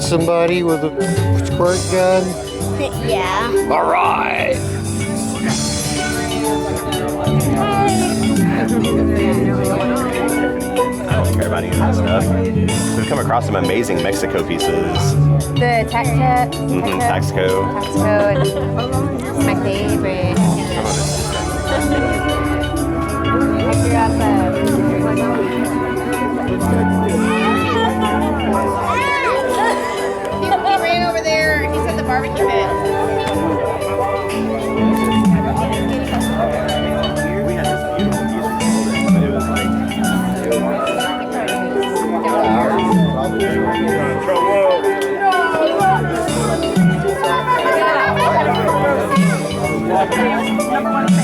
shoot somebody with a squirt gun? Yeah. All right. I don't care about any of that stuff. We've come across some amazing Mexico pieces. The Texaco. Taxco. It's my favorite. He ran over there. He said the barbecue pit. We had this beautiful piece of golden, but it was like Number one.